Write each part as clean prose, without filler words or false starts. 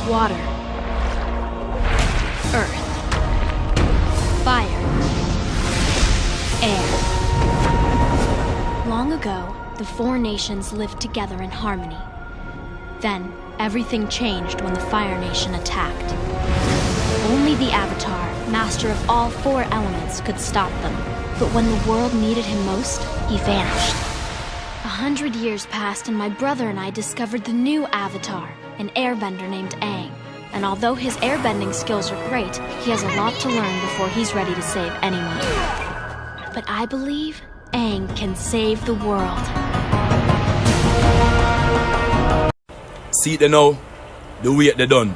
water, earth, fire, air. Long ago, the four nations lived together in harmony. Then, everything changed when the Fire Nation attacked. Only the Avatar, master of all four elements, could stop them. But when the world needed him most, he vanished. 100 years passed and my brother and I discovered the new Avatar, an airbender named Aang. And although his airbending skills are great, he has a lot to learn before he's ready to save anyone. But I believe Aang can save the world. See it now, the wait they done.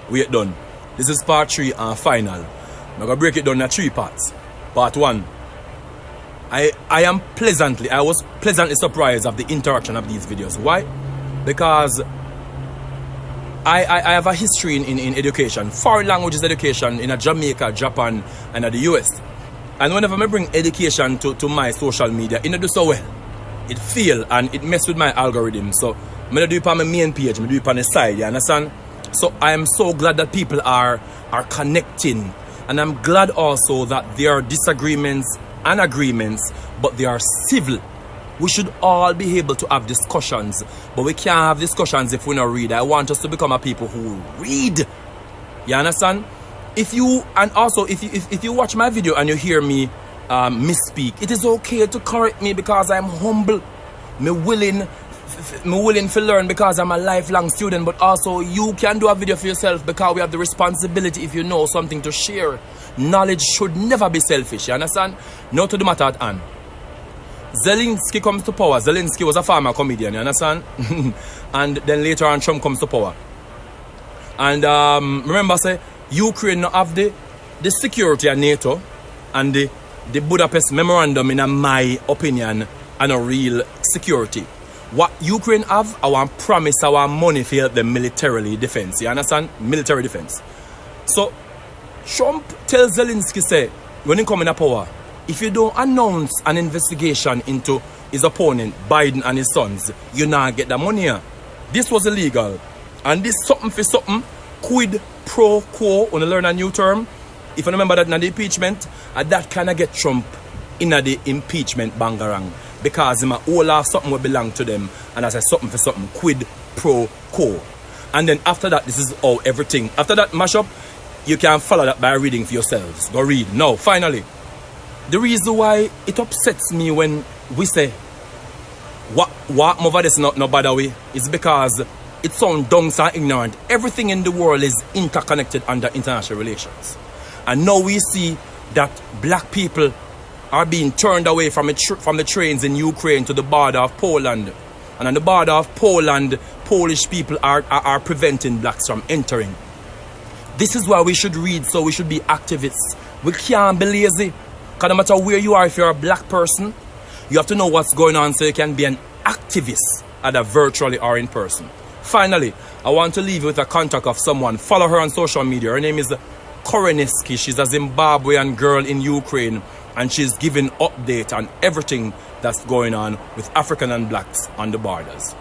Wait done. This is part 3 and final. I'm gonna break it down in 3 parts. Part 1. I was pleasantly surprised of the interaction of these videos. Why? Because I have a history in education, foreign languages education in Jamaica, Japan, and the US. And whenever I bring education to my social media, it do so well. It fail and it mess with my algorithm. So I'm gonna do it on my main page, I'm gonna do it on the side, you understand? So I am so glad that people are connecting. And I'm glad also that there are disagreements and agreements, but they are civil. We should all be able to have discussions, but we can't have discussions if we don't read. I want us to become a people who read. You understand? If you watch my video and you hear me misspeak, it is okay to correct me because I'm humble. Me willing to learn because I'm a lifelong student, but also you can do a video for yourself because we have the responsibility, if you know something, to share. Knowledge should never be selfish, you understand? Now to the matter at hand. Zelensky comes to power. Zelensky was a former comedian, you understand? And then later on Trump comes to power. And remember, say, Ukraine now have the security of NATO and the Budapest Memorandum, in my opinion, and a real security. What Ukraine have, I want promise our money for help them militarily defense. You understand? Military defense. So Trump tells Zelensky, say, when he come in power, if you don't announce an investigation into his opponent, Biden and his sons, you not get the money here. This was illegal. And this something for something, quid pro quo, when you learn a new term, if you remember that in the impeachment, that kind of get Trump in the impeachment bangarang. Because him all have something will belong to them, and I say something for something, quid pro quo. And then after that, this is all everything. After that mashup, you can follow that by reading for yourselves. Go read. Now, finally, the reason why it upsets me when we say what move this not no bother way is because it sounds dumb and ignorant. Everything in the world is interconnected under international relations. And now we see that black people are being turned away from the trains in Ukraine to the border of Poland. And on the border of Poland, Polish people are preventing blacks from entering. This is why we should read, so we should be activists. We can't be lazy. Because no matter where you are, if you're a black person, you have to know what's going on so you can be an activist, either virtually or in person. Finally, I want to leave you with a contact of someone. Follow her on social media. Her name is Koreneski. She's a Zimbabwean girl in Ukraine, and she's giving update on everything that's going on with African and blacks on the borders.